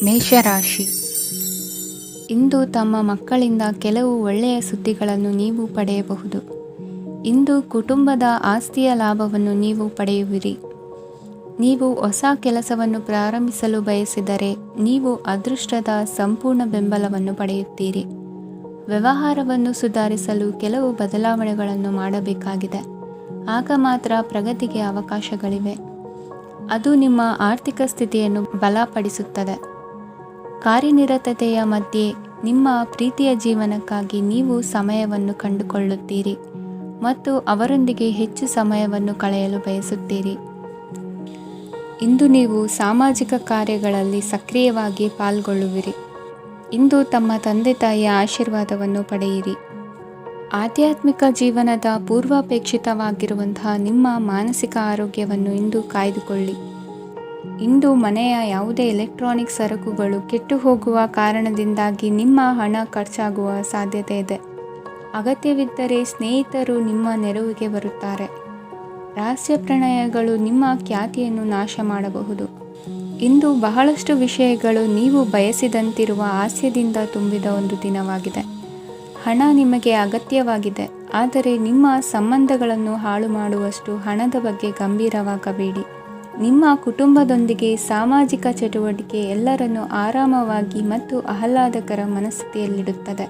ಮೇಷರಾಶಿ. ಇಂದು ತಮ್ಮ ಮಕ್ಕಳಿಂದ ಕೆಲವು ಒಳ್ಳೆಯ ಸುದ್ದಿಗಳನ್ನು ನೀವು ಪಡೆಯಬಹುದು. ಇಂದು ಕುಟುಂಬದ ಆಸ್ತಿಯ ಲಾಭವನ್ನು ನೀವು ಪಡೆಯುವಿರಿ. ನೀವು ಹೊಸ ಕೆಲಸವನ್ನು ಪ್ರಾರಂಭಿಸಲು ಬಯಸಿದರೆ ನೀವು ಅದೃಷ್ಟದ ಸಂಪೂರ್ಣ ಬೆಂಬಲವನ್ನು ಪಡೆಯುತ್ತೀರಿ. ವ್ಯವಹಾರವನ್ನು ಸುಧಾರಿಸಲು ಕೆಲವು ಬದಲಾವಣೆಗಳನ್ನು ಮಾಡಬೇಕಾಗಿದೆ. ಆಗ ಮಾತ್ರ ಪ್ರಗತಿಗೆ ಅವಕಾಶಗಳಿವೆ. ಅದು ನಿಮ್ಮ ಆರ್ಥಿಕ ಸ್ಥಿತಿಯನ್ನು ಬಲಪಡಿಸುತ್ತದೆ. ಕಾರ್ಯನಿರತತೆಯ ಮಧ್ಯೆ ನಿಮ್ಮ ಪ್ರೀತಿಯ ಜೀವನಕ್ಕಾಗಿ ನೀವು ಸಮಯವನ್ನು ಕಂಡುಕೊಳ್ಳುತ್ತೀರಿ ಮತ್ತು ಅವರೊಂದಿಗೆ ಹೆಚ್ಚು ಸಮಯವನ್ನು ಕಳೆಯಲು ಬಯಸುತ್ತೀರಿ. ಇಂದು ನೀವು ಸಾಮಾಜಿಕ ಕಾರ್ಯಗಳಲ್ಲಿ ಸಕ್ರಿಯವಾಗಿ ಪಾಲ್ಗೊಳ್ಳುವಿರಿ. ಇಂದು ತಮ್ಮ ತಂದೆ ತಾಯಿಯ ಆಶೀರ್ವಾದವನ್ನು ಪಡೆಯಿರಿ. ಆಧ್ಯಾತ್ಮಿಕ ಜೀವನದ ಪೂರ್ವಾಪೇಕ್ಷಿತವಾಗಿರುವಂತಹ ನಿಮ್ಮ ಮಾನಸಿಕ ಆರೋಗ್ಯವನ್ನು ಇಂದು ಕಾಯ್ದುಕೊಳ್ಳಿ. ಇಂದು ಮನೆಯ ಯಾವುದೇ ಎಲೆಕ್ಟ್ರಾನಿಕ್ ಸರಕುಗಳು ಕೆಟ್ಟು ಹೋಗುವ ಕಾರಣದಿಂದಾಗಿ ನಿಮ್ಮ ಹಣ ಖರ್ಚಾಗುವ ಸಾಧ್ಯತೆ ಇದೆ. ಅಗತ್ಯವಿದ್ದರೆ ಸ್ನೇಹಿತರು ನಿಮ್ಮ ನೆರವಿಗೆ ಬರುತ್ತಾರೆ. ರಹಸ್ಯ ಪ್ರಣಯಗಳು ನಿಮ್ಮ ಖ್ಯಾತಿಯನ್ನು ನಾಶ ಮಾಡಬಹುದು. ಇಂದು ಬಹಳಷ್ಟು ವಿಷಯಗಳು ನೀವು ಬಯಸಿದಂತಿರುವ ಹಾಸ್ಯದಿಂದ ತುಂಬಿದ ಒಂದು ದಿನವಾಗಿದೆ. ಹಣ ನಿಮಗೆ ಅಗತ್ಯವಾಗಿದೆ, ಆದರೆ ನಿಮ್ಮ ಸಂಬಂಧಗಳನ್ನು ಹಾಳು ಮಾಡುವಷ್ಟು ಹಣದ ಬಗ್ಗೆ ಗಂಭೀರವಾಗಬೇಡಿ. ನಿಮ್ಮ ಕುಟುಂಬದೊಂದಿಗೆ ಸಾಮಾಜಿಕ ಚಟುವಟಿಕೆ ಎಲ್ಲರನ್ನೂ ಆರಾಮವಾಗಿ ಮತ್ತು ಆಹ್ಲಾದಕರ ಮನಸ್ಥಿತಿಯಲ್ಲಿಡುತ್ತದೆ.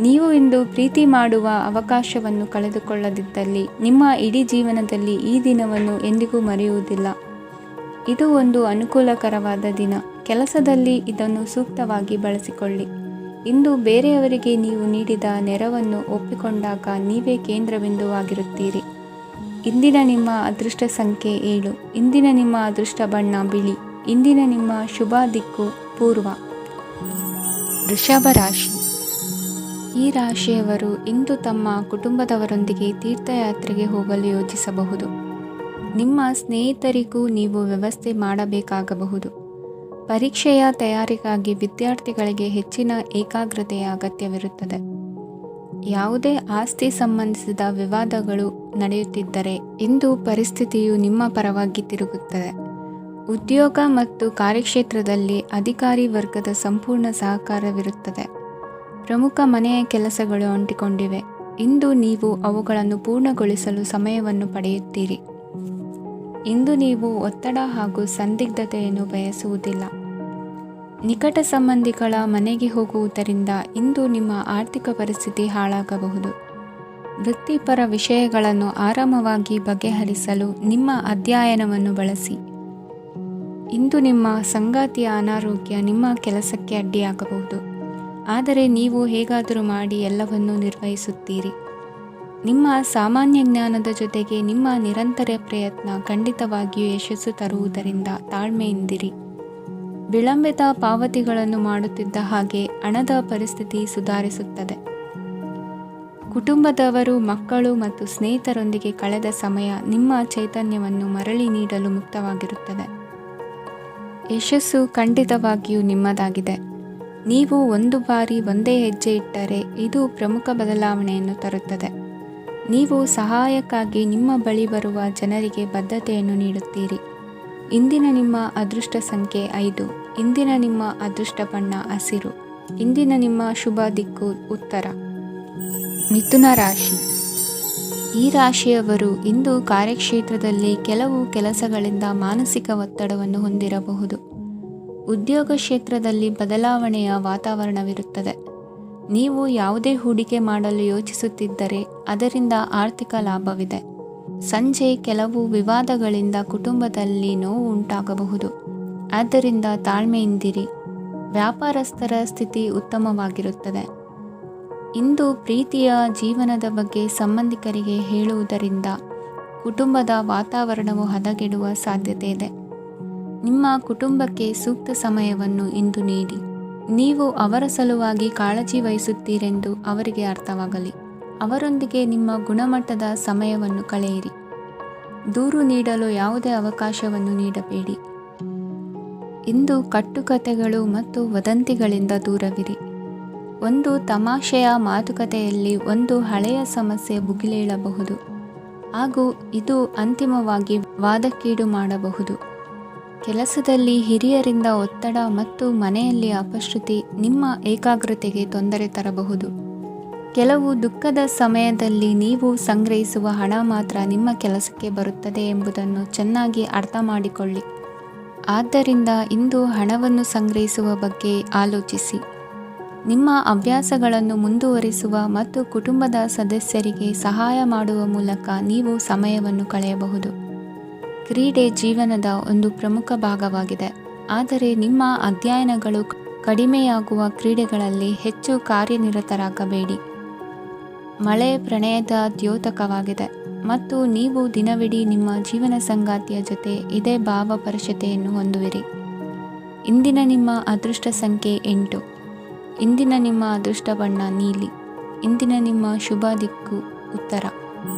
ನೀವು ಇಂದು ಪ್ರೀತಿ ಮಾಡುವ ಅವಕಾಶವನ್ನು ಕಳೆದುಕೊಳ್ಳದಿದ್ದಲ್ಲಿ ನಿಮ್ಮ ಇಡೀ ಜೀವನದಲ್ಲಿ ಈ ದಿನವನ್ನು ಎಂದಿಗೂ ಮರೆಯುವುದಿಲ್ಲ. ಇದು ಒಂದು ಅನುಕೂಲಕರವಾದ ದಿನ. ಕೆಲಸದಲ್ಲಿ ಇದನ್ನು ಸೂಕ್ತವಾಗಿ ಬಳಸಿಕೊಳ್ಳಿ. ಇಂದು ಬೇರೆಯವರಿಗೆ ನೀವು ನೀಡಿದ ನೆರವನ್ನು ಒಪ್ಪಿಕೊಂಡಾಗ ನೀವೇ ಕೇಂದ್ರಬಿಂದುವಾಗಿರುತ್ತೀರಿ. ಇಂದಿನ ನಿಮ್ಮ ಅದೃಷ್ಟ ಸಂಖ್ಯೆ 7. ಇಂದಿನ ನಿಮ್ಮ ಅದೃಷ್ಟ ಬಣ್ಣ ಬಿಳಿ. ಇಂದಿನ ನಿಮ್ಮ ಶುಭ ದಿಕ್ಕು ಪೂರ್ವ. ವೃಷಭ ರಾಶಿ. ಈ ರಾಶಿಯವರು ಇಂದು ತಮ್ಮ ಕುಟುಂಬದವರೊಂದಿಗೆ ತೀರ್ಥಯಾತ್ರೆಗೆ ಹೋಗಲು ಯೋಜಿಸಬಹುದು. ನಿಮ್ಮ ಸ್ನೇಹಿತರಿಗೂ ನೀವು ವ್ಯವಸ್ಥೆ ಮಾಡಬೇಕಾಗಬಹುದು. ಪರೀಕ್ಷೆಯ ತಯಾರಿಗಾಗಿ ವಿದ್ಯಾರ್ಥಿಗಳಿಗೆ ಹೆಚ್ಚಿನ ಏಕಾಗ್ರತೆಯ ಅಗತ್ಯವಿರುತ್ತದೆ. ಯಾವುದೇ ಆಸ್ತಿ ಸಂಬಂಧಿಸಿದ ವಿವಾದಗಳು ನಡೆಯುತ್ತಿದ್ದರೆ ಇಂದು ಪರಿಸ್ಥಿತಿಯು ನಿಮ್ಮ ಪರವಾಗಿ ತಿರುಗುತ್ತದೆ. ಉದ್ಯೋಗ ಮತ್ತು ಕಾರ್ಯಕ್ಷೇತ್ರದಲ್ಲಿ ಅಧಿಕಾರಿ ವರ್ಗದ ಸಂಪೂರ್ಣ ಸಹಕಾರವಿರುತ್ತದೆ. ಪ್ರಮುಖ ಮನೆಯ ಕೆಲಸಗಳು ಅಂಟಿಕೊಂಡಿವೆ. ಇಂದು ನೀವು ಅವುಗಳನ್ನು ಪೂರ್ಣಗೊಳಿಸಲು ಸಮಯವನ್ನು ಪಡೆಯುತ್ತೀರಿ. ಇಂದು ನೀವು ಒತ್ತಡ ಹಾಗೂ ಸಂದಿಗ್ಧತೆಯನ್ನು ಬಯಸುವುದಿಲ್ಲ. ನಿಕಟ ಸಂಬಂಧಿಗಳ ಮನೆಗೆ ಹೋಗುವುದರಿಂದ ಇಂದು ನಿಮ್ಮ ಆರ್ಥಿಕ ಪರಿಸ್ಥಿತಿ ಹಾಳಾಗಬಹುದು. ವೃತ್ತಿಪರ ವಿಷಯಗಳನ್ನು ಆರಾಮವಾಗಿ ಬಗೆಹರಿಸಲು ನಿಮ್ಮ ಅಧ್ಯಯನವನ್ನು ಬಳಸಿ. ಇಂದು ನಿಮ್ಮ ಸಂಗಾತಿಯ ಅನಾರೋಗ್ಯ ನಿಮ್ಮ ಕೆಲಸಕ್ಕೆ ಅಡ್ಡಿಯಾಗಬಹುದು, ಆದರೆ ನೀವು ಹೇಗಾದರೂ ಮಾಡಿ ಎಲ್ಲವನ್ನೂ ನಿರ್ವಹಿಸುತ್ತೀರಿ. ನಿಮ್ಮ ಸಾಮಾನ್ಯ ಜ್ಞಾನದ ಜೊತೆಗೆ ನಿಮ್ಮ ನಿರಂತರ ಪ್ರಯತ್ನ ಖಂಡಿತವಾಗಿಯೂ ಯಶಸ್ಸು ತರುವುದರಿಂದ ತಾಳ್ಮೆಯಿಂದಿರಿ. ವಿಳಂಬಿತ ಪಾವತಿಗಳನ್ನು ಮಾಡುತ್ತಿದ್ದ ಹಾಗೆ ಹಣದ ಪರಿಸ್ಥಿತಿ ಸುಧಾರಿಸುತ್ತದೆ. ಕುಟುಂಬದವರು, ಮಕ್ಕಳು ಮತ್ತು ಸ್ನೇಹಿತರೊಂದಿಗೆ ಕಳೆದ ಸಮಯ ನಿಮ್ಮ ಚೈತನ್ಯವನ್ನು ಮರಳಿ ನೀಡಲು ಮುಕ್ತವಾಗಿರುತ್ತದೆ. ಯಶಸ್ಸು ಖಂಡಿತವಾಗಿಯೂ ನಿಮ್ಮದಾಗಿದೆ. ನೀವು ಒಂದು ಬಾರಿ ಒಂದೇ ಹೆಜ್ಜೆ ಇಟ್ಟರೆ ಇದು ಪ್ರಮುಖ ಬದಲಾವಣೆಯನ್ನು ತರುತ್ತದೆ. ನೀವು ಸಹಾಯಕ್ಕಾಗಿ ನಿಮ್ಮ ಬಳಿ ಬರುವ ಜನರಿಗೆ ಬದ್ಧತೆಯನ್ನು ನೀಡುತ್ತೀರಿ. ಇಂದಿನ ನಿಮ್ಮ ಅದೃಷ್ಟ ಸಂಖ್ಯೆ 5. ಇಂದಿನ ನಿಮ್ಮ ಅದೃಷ್ಟ ಬಣ್ಣ ಹಸಿರು. ಇಂದಿನ ನಿಮ್ಮ ಶುಭ ದಿಕ್ಕು ಉತ್ತರ. ಮಿಥುನ ರಾಶಿ. ಈ ರಾಶಿಯವರು ಇಂದು ಕಾರ್ಯಕ್ಷೇತ್ರದಲ್ಲಿ ಕೆಲವು ಕೆಲಸಗಳಿಂದ ಮಾನಸಿಕ ಒತ್ತಡವನ್ನು ಹೊಂದಿರಬಹುದು. ಉದ್ಯೋಗ ಕ್ಷೇತ್ರದಲ್ಲಿ ಬದಲಾವಣೆಯ ವಾತಾವರಣವಿರುತ್ತದೆ. ನೀವು ಯಾವುದೇ ಹೂಡಿಕೆ ಮಾಡಲು ಯೋಚಿಸುತ್ತಿದ್ದರೆ ಅದರಿಂದ ಆರ್ಥಿಕ ಲಾಭವಿದೆ. ಸಂಜೆ ಕೆಲವು ವಿವಾದಗಳಿಂದ ಕುಟುಂಬದಲ್ಲಿ ನೋವು ಉಂಟಾಗಬಹುದು, ಆದ್ದರಿಂದ ತಾಳ್ಮೆಯಿಂದಿರಿ. ವ್ಯಾಪಾರಸ್ಥರ ಸ್ಥಿತಿ ಉತ್ತಮವಾಗಿರುತ್ತದೆ. ಇಂದು ಪ್ರೀತಿಯ ಜೀವನದ ಬಗ್ಗೆ ಸಂಬಂಧಿಕರಿಗೆ ಹೇಳುವುದರಿಂದ ಕುಟುಂಬದ ವಾತಾವರಣವು ಹದಗೆಡುವ ಸಾಧ್ಯತೆ ಇದೆ. ನಿಮ್ಮ ಕುಟುಂಬಕ್ಕೆ ಸೂಕ್ತ ಸಮಯವನ್ನು ಇಂದು ನೀಡಿ. ನೀವು ಅವರ ಸಲುವಾಗಿ ಕಾಳಜಿ ವಹಿಸುತ್ತೀರೆಂದು ಅವರಿಗೆ ಅರ್ಥವಾಗಲಿ. ಅವರೊಂದಿಗೆ ನಿಮ್ಮ ಗುಣಮಟ್ಟದ ಸಮಯವನ್ನು ಕಳೆಯಿರಿ. ದೂರು ನೀಡಲು ಯಾವುದೇ ಅವಕಾಶವನ್ನು ನೀಡಬೇಡಿ. ಇಂದು ಕಟ್ಟುಕತೆಗಳು ಮತ್ತು ವದಂತಿಗಳಿಂದ ದೂರವಿರಿ. ಒಂದು ತಮಾಷೆಯ ಮಾತುಕತೆಯಲ್ಲಿ ಒಂದು ಹಳೆಯ ಸಮಸ್ಯೆ ಭುಗಿಲೇಳಬಹುದು ಹಾಗೂ ಇದು ಅಂತಿಮವಾಗಿ ವಾದಕ್ಕೀಡು ಮಾಡಬಹುದು. ಕೆಲಸದಲ್ಲಿ ಹಿರಿಯರಿಂದ ಒತ್ತಡ ಮತ್ತು ಮನೆಯಲ್ಲಿ ಅಪಶ್ರುತಿ ನಿಮ್ಮ ಏಕಾಗ್ರತೆಗೆ ತೊಂದರೆ ತರಬಹುದು. ಕೆಲವು ದುಃಖದ ಸಮಯದಲ್ಲಿ ನೀವು ಸಂಗ್ರಹಿಸುವ ಹಣ ಮಾತ್ರ ನಿಮ್ಮ ಕೆಲಸಕ್ಕೆ ಬರುತ್ತದೆ ಎಂಬುದನ್ನು ಚೆನ್ನಾಗಿ ಅರ್ಥ ಮಾಡಿಕೊಳ್ಳಿ. ಆದ್ದರಿಂದ ಇಂದು ಹಣವನ್ನು ಸಂಗ್ರಹಿಸುವ ಬಗ್ಗೆ ಆಲೋಚಿಸಿ. ನಿಮ್ಮ ಅಭ್ಯಾಸಗಳನ್ನು ಮುಂದುವರಿಸುವ ಮತ್ತು ಕುಟುಂಬದ ಸದಸ್ಯರಿಗೆ ಸಹಾಯ ಮಾಡುವ ಮೂಲಕ ನೀವು ಸಮಯವನ್ನು ಕಳೆಯಬಹುದು. ಕ್ರೀಡೆ ಜೀವನದ ಒಂದು ಪ್ರಮುಖ ಭಾಗವಾಗಿದೆ, ಆದರೆ ನಿಮ್ಮ ಅಧ್ಯಯನಗಳು ಕಡಿಮೆಯಾಗುವ ಕ್ರೀಡೆಗಳಲ್ಲಿ ಹೆಚ್ಚು ಕಾರ್ಯನಿರತರಾಗಬೇಡಿ. ಮಳೆ ಪ್ರಣಯದ ದ್ಯೋತಕವಾಗಿದೆ ಮತ್ತು ನೀವು ದಿನವಿಡೀ ನಿಮ್ಮ ಜೀವನ ಸಂಗಾತಿಯ ಜೊತೆ ಇದೇ ಭಾವಪರಶತೆಯನ್ನು ಹೊಂದುವಿರಿ. ಇಂದಿನ ನಿಮ್ಮ ಅದೃಷ್ಟ ಸಂಖ್ಯೆ 8. ಇಂದಿನ ನಿಮ್ಮ ಅದೃಷ್ಟ ಬಣ್ಣ ನೀಲಿ. ಇಂದಿನ ನಿಮ್ಮ ಶುಭ ದಿಕ್ಕು ಉತ್ತರ.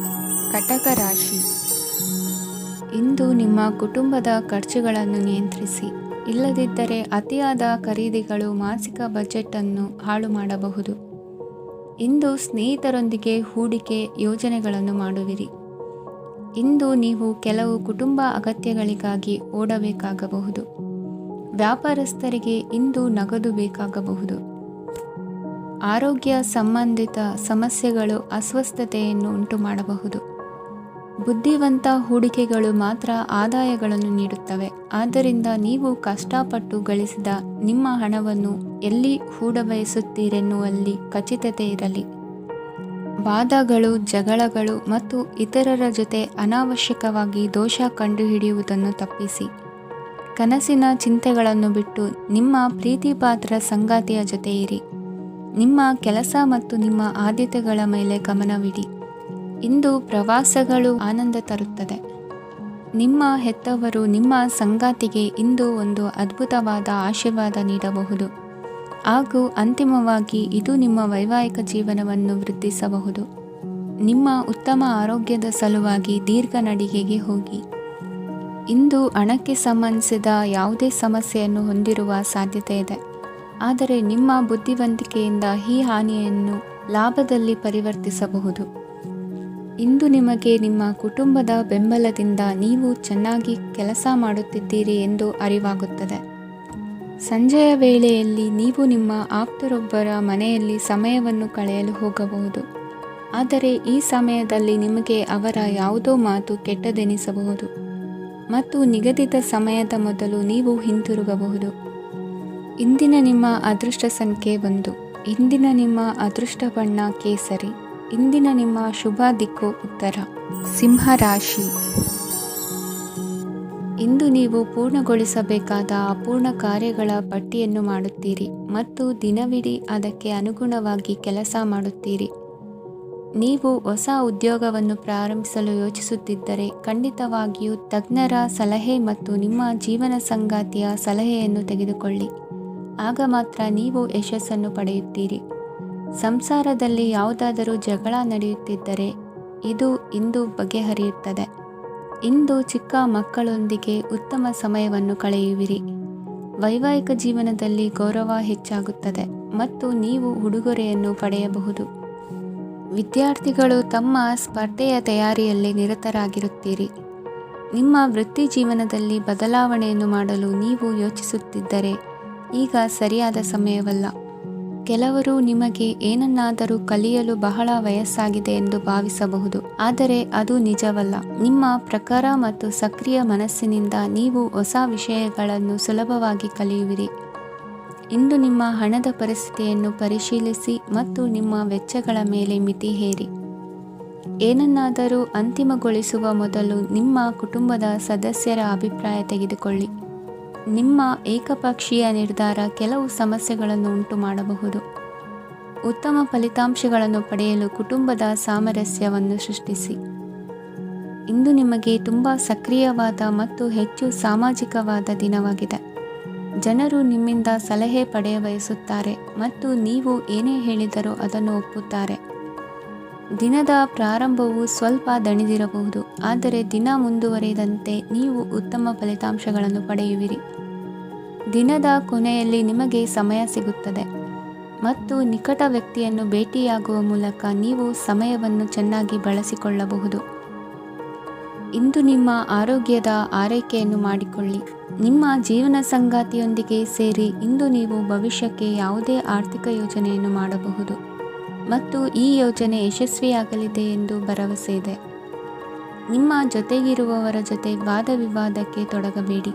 ಕಟಕ ರಾಶಿ. ಇಂದು ನಿಮ್ಮ ಕುಟುಂಬದ ಖರ್ಚುಗಳನ್ನು ನಿಯಂತ್ರಿಸಿ, ಇಲ್ಲದಿದ್ದರೆ ಅತಿಯಾದ ಖರೀದಿಗಳು ಮಾಸಿಕ ಬಜೆಟ್ ಅನ್ನು ಹಾಳು ಮಾಡಬಹುದು. ಇಂದು ಸ್ನೇಹಿತರೊಂದಿಗೆ ಹೂಡಿಕೆ ಯೋಜನೆಗಳನ್ನು ಮಾಡುವಿರಿ. ಇಂದು ನೀವು ಕೆಲವು ಕುಟುಂಬ ಅಗತ್ಯಗಳಿಗಾಗಿ ಓಡಬೇಕಾಗಬಹುದು. ವ್ಯಾಪಾರಸ್ಥರಿಗೆ ಇಂದು ನಗದು ಬೇಕಾಗಬಹುದು. ಆರೋಗ್ಯ ಸಂಬಂಧಿತ ಸಮಸ್ಯೆಗಳು ಅಸ್ವಸ್ಥತೆಯನ್ನು ಉಂಟುಮಾಡಬಹುದು. ಬುದ್ಧಿವಂತ ಹೂಡಿಕೆಗಳು ಮಾತ್ರ ಆದಾಯಗಳನ್ನು ನೀಡುತ್ತವೆ. ಆದ್ದರಿಂದ ನೀವು ಕಷ್ಟಪಟ್ಟು ಗಳಿಸಿದ ನಿಮ್ಮ ಹಣವನ್ನು ಎಲ್ಲಿ ಹೂಡಬಯಸುತ್ತೀರೆನ್ನುವಲ್ಲಿ ಖಚಿತತೆ ಇರಲಿ. ವಾದಗಳು, ಜಗಳಗಳು ಮತ್ತು ಇತರರ ಜೊತೆ ಅನಾವಶ್ಯಕವಾಗಿ ದೋಷ ಕಂಡುಹಿಡಿಯುವುದನ್ನು ತಪ್ಪಿಸಿ. ಕನಸಿನ ಚಿಂತೆಗಳನ್ನು ಬಿಟ್ಟು ನಿಮ್ಮ ಪ್ರೀತಿಪಾತ್ರ ಸಂಗಾತಿಯ ಜೊತೆ ಇರಿ. ನಿಮ್ಮ ಕೆಲಸ ಮತ್ತು ನಿಮ್ಮ ಆದ್ಯತೆಗಳ ಮೇಲೆ ಗಮನವಿಡಿ. ಇಂದು ಪ್ರವಾಸಗಳು ಆನಂದ ತರುತ್ತದೆ. ನಿಮ್ಮ ಹೆತ್ತವರು ನಿಮ್ಮ ಸಂಗಾತಿಗೆ ಇಂದು ಒಂದು ಅದ್ಭುತವಾದ ಆಶೀರ್ವಾದ ನೀಡಬಹುದು ಹಾಗೂ ಅಂತಿಮವಾಗಿ ಇದು ನಿಮ್ಮ ವೈವಾಹಿಕ ಜೀವನವನ್ನು ವೃದ್ಧಿಸಬಹುದು. ನಿಮ್ಮ ಉತ್ತಮ ಆರೋಗ್ಯದ ಸಲುವಾಗಿ ದೀರ್ಘ ನಡಿಗೆಗೆ ಹೋಗಿ. ಇಂದು ಹಣಕ್ಕೆ ಸಂಬಂಧಿಸಿದ ಯಾವುದೇ ಸಮಸ್ಯೆಯನ್ನು ಹೊಂದಿರುವ ಸಾಧ್ಯತೆ ಇದೆ, ಆದರೆ ನಿಮ್ಮ ಬುದ್ಧಿವಂತಿಕೆಯಿಂದ ಈ ಹಾನಿಯನ್ನು ಲಾಭದಲ್ಲಿ ಪರಿವರ್ತಿಸಬಹುದು. ಇಂದು ನಿಮಗೆ ನಿಮ್ಮ ಕುಟುಂಬದ ಬೆಂಬಲದಿಂದ ನೀವು ಚೆನ್ನಾಗಿ ಕೆಲಸ ಮಾಡುತ್ತಿದ್ದೀರಿ ಎಂದು ಅರಿವಾಗುತ್ತದೆ. ಸಂಜೆಯ ವೇಳೆಯಲ್ಲಿ ನೀವು ನಿಮ್ಮ ಆಪ್ತರೊಬ್ಬರ ಮನೆಯಲ್ಲಿ ಸಮಯವನ್ನು ಕಳೆಯಲು ಹೋಗಬಹುದು, ಆದರೆ ಈ ಸಮಯದಲ್ಲಿ ನಿಮಗೆ ಅವರ ಯಾವುದೋ ಮಾತು ಕೆಟ್ಟದೆನಿಸಬಹುದು ಮತ್ತು ನಿಗದಿತ ಸಮಯದ ಮೊದಲು ನೀವು ಹಿಂತಿರುಗಬಹುದು. ಇಂದಿನ ನಿಮ್ಮ ಅದೃಷ್ಟ ಸಂಖ್ಯೆ 1. ಇಂದಿನ ನಿಮ್ಮ ಅದೃಷ್ಟ ಬಣ್ಣ ಕೇಸರಿ. ಇಂದಿನ ನಿಮ್ಮ ಶುಭ ದಿಕ್ಕು ಉತ್ತರ. ಸಿಂಹ ರಾಶಿ. ಇಂದು ನೀವು ಪೂರ್ಣಗೊಳಿಸಬೇಕಾದ ಅಪೂರ್ಣ ಕಾರ್ಯಗಳ ಪಟ್ಟಿಯನ್ನು ಮಾಡುತ್ತೀರಿ ಮತ್ತು ದಿನವಿಡೀ ಅದಕ್ಕೆ ಅನುಗುಣವಾಗಿ ಕೆಲಸ ಮಾಡುತ್ತೀರಿ. ನೀವು ಹೊಸ ಉದ್ಯೋಗವನ್ನು ಪ್ರಾರಂಭಿಸಲು ಯೋಚಿಸುತ್ತಿದ್ದರೆ ಖಂಡಿತವಾಗಿಯೂ ತಜ್ಞರ ಸಲಹೆ ಮತ್ತು ನಿಮ್ಮ ಜೀವನ ಸಂಗಾತಿಯ ಸಲಹೆಯನ್ನು ತೆಗೆದುಕೊಳ್ಳಿ. ಆಗ ಮಾತ್ರ ನೀವು ಯಶಸ್ಸನ್ನು ಪಡೆಯುತ್ತೀರಿ. ಸಂಸಾರದಲ್ಲಿ ಯಾವುದಾದರೂ ಜಗಳ ನಡೆಯುತ್ತಿದ್ದರೆ ಇದು ಇಂದು ಬಗೆಹರಿಯುತ್ತದೆ. ಇಂದು ಚಿಕ್ಕ ಮಕ್ಕಳೊಂದಿಗೆ ಉತ್ತಮ ಸಮಯವನ್ನು ಕಳೆಯುವಿರಿ. ವೈವಾಹಿಕ ಜೀವನದಲ್ಲಿ ಗೌರವ ಹೆಚ್ಚಾಗುತ್ತದೆ ಮತ್ತು ನೀವು ಉಡುಗೊರೆಯನ್ನು ಪಡೆಯಬಹುದು. ವಿದ್ಯಾರ್ಥಿಗಳು ತಮ್ಮ ಸ್ಪರ್ಧೆಯ ತಯಾರಿಯಲ್ಲಿ ನಿರತರಾಗಿರುತ್ತೀರಿ. ನಿಮ್ಮ ವೃತ್ತಿ ಜೀವನದಲ್ಲಿ ಬದಲಾವಣೆಯನ್ನು ಮಾಡಲು ನೀವು ಯೋಚಿಸುತ್ತಿದ್ದರೆ ಈಗ ಸರಿಯಾದ ಸಮಯವಲ್ಲ. ಕೆಲವರು ನಿಮಗೆ ಏನನ್ನಾದರೂ ಕಲಿಯಲು ಬಹಳ ವಯಸ್ಸಾಗಿದೆ ಎಂದು ಭಾವಿಸಬಹುದು, ಆದರೆ ಅದು ನಿಜವಲ್ಲ. ನಿಮ್ಮ ಪ್ರಖರ ಮತ್ತು ಸಕ್ರಿಯ ಮನಸ್ಸಿನಿಂದ ನೀವು ಹೊಸ ವಿಷಯಗಳನ್ನು ಸುಲಭವಾಗಿ ಕಲಿಯುವಿರಿ. ಇಂದು ನಿಮ್ಮ ಹಣದ ಪರಿಸ್ಥಿತಿಯನ್ನು ಪರಿಶೀಲಿಸಿ ಮತ್ತು ನಿಮ್ಮ ವೆಚ್ಚಗಳ ಮೇಲೆ ಮಿತಿ ಹೇರಿ. ಏನನ್ನಾದರೂ ಅಂತಿಮಗೊಳಿಸುವ ಮೊದಲು ನಿಮ್ಮ ಕುಟುಂಬದ ಸದಸ್ಯರ ಅಭಿಪ್ರಾಯ ತೆಗೆದುಕೊಳ್ಳಿ. ನಿಮ್ಮ ಏಕಪಕ್ಷೀಯ ನಿರ್ಧಾರ ಕೆಲವು ಸಮಸ್ಯೆಗಳನ್ನು ಉಂಟು ಮಾಡಬಹುದು. ಉತ್ತಮ ಫಲಿತಾಂಶಗಳನ್ನು ಪಡೆಯಲು ಕುಟುಂಬದ ಸಾಮರಸ್ಯವನ್ನು ಸೃಷ್ಟಿಸಿ. ಇಂದು ನಿಮಗೆ ತುಂಬ ಸಕ್ರಿಯವಾದ ಮತ್ತು ಹೆಚ್ಚು ಸಾಮಾಜಿಕವಾದ ದಿನವಾಗಿದೆ. ಜನರು ನಿಮ್ಮಿಂದ ಸಲಹೆ ಪಡೆಯ ಬಯಸುತ್ತಾರೆ ಮತ್ತು ನೀವು ಏನೇ ಹೇಳಿದರೂ ಅದನ್ನು ಒಪ್ಪುತ್ತಾರೆ. ದಿನದ ಪ್ರಾರಂಭವು ಸ್ವಲ್ಪ ದಣಿದಿರಬಹುದು, ಆದರೆ ದಿನ ಮುಂದುವರಿದಂತೆ ನೀವು ಉತ್ತಮ ಫಲಿತಾಂಶಗಳನ್ನು ಪಡೆಯುವಿರಿ. ದಿನದ ಕೊನೆಯಲ್ಲಿ ನಿಮಗೆ ಸಮಯ ಸಿಗುತ್ತದೆ ಮತ್ತು ನಿಕಟ ವ್ಯಕ್ತಿಯನ್ನು ಭೇಟಿಯಾಗುವ ಮೂಲಕ ನೀವು ಸಮಯವನ್ನು ಚೆನ್ನಾಗಿ ಬಳಸಿಕೊಳ್ಳಬಹುದು. ಇಂದು ನಿಮ್ಮ ಆರೋಗ್ಯದ ಆರೈಕೆಯನ್ನು ಮಾಡಿಕೊಳ್ಳಿ. ನಿಮ್ಮ ಜೀವನ ಸಂಗಾತಿಯೊಂದಿಗೆ ಸೇರಿ ಇಂದು ನೀವು ಭವಿಷ್ಯಕ್ಕೆ ಯಾವುದೇ ಆರ್ಥಿಕ ಯೋಜನೆಯನ್ನು ಮಾಡಬಹುದು ಮತ್ತು ಈ ಯೋಜನೆ ಯಶಸ್ವಿಯಾಗಲಿದೆ ಎಂದು ಭರವಸೆ ಇದೆ. ನಿಮ್ಮ ಜೊತೆಗಿರುವವರ ಜೊತೆ ವಾದ ವಿವಾದಕ್ಕೆ ತೊಡಗಬೇಡಿ.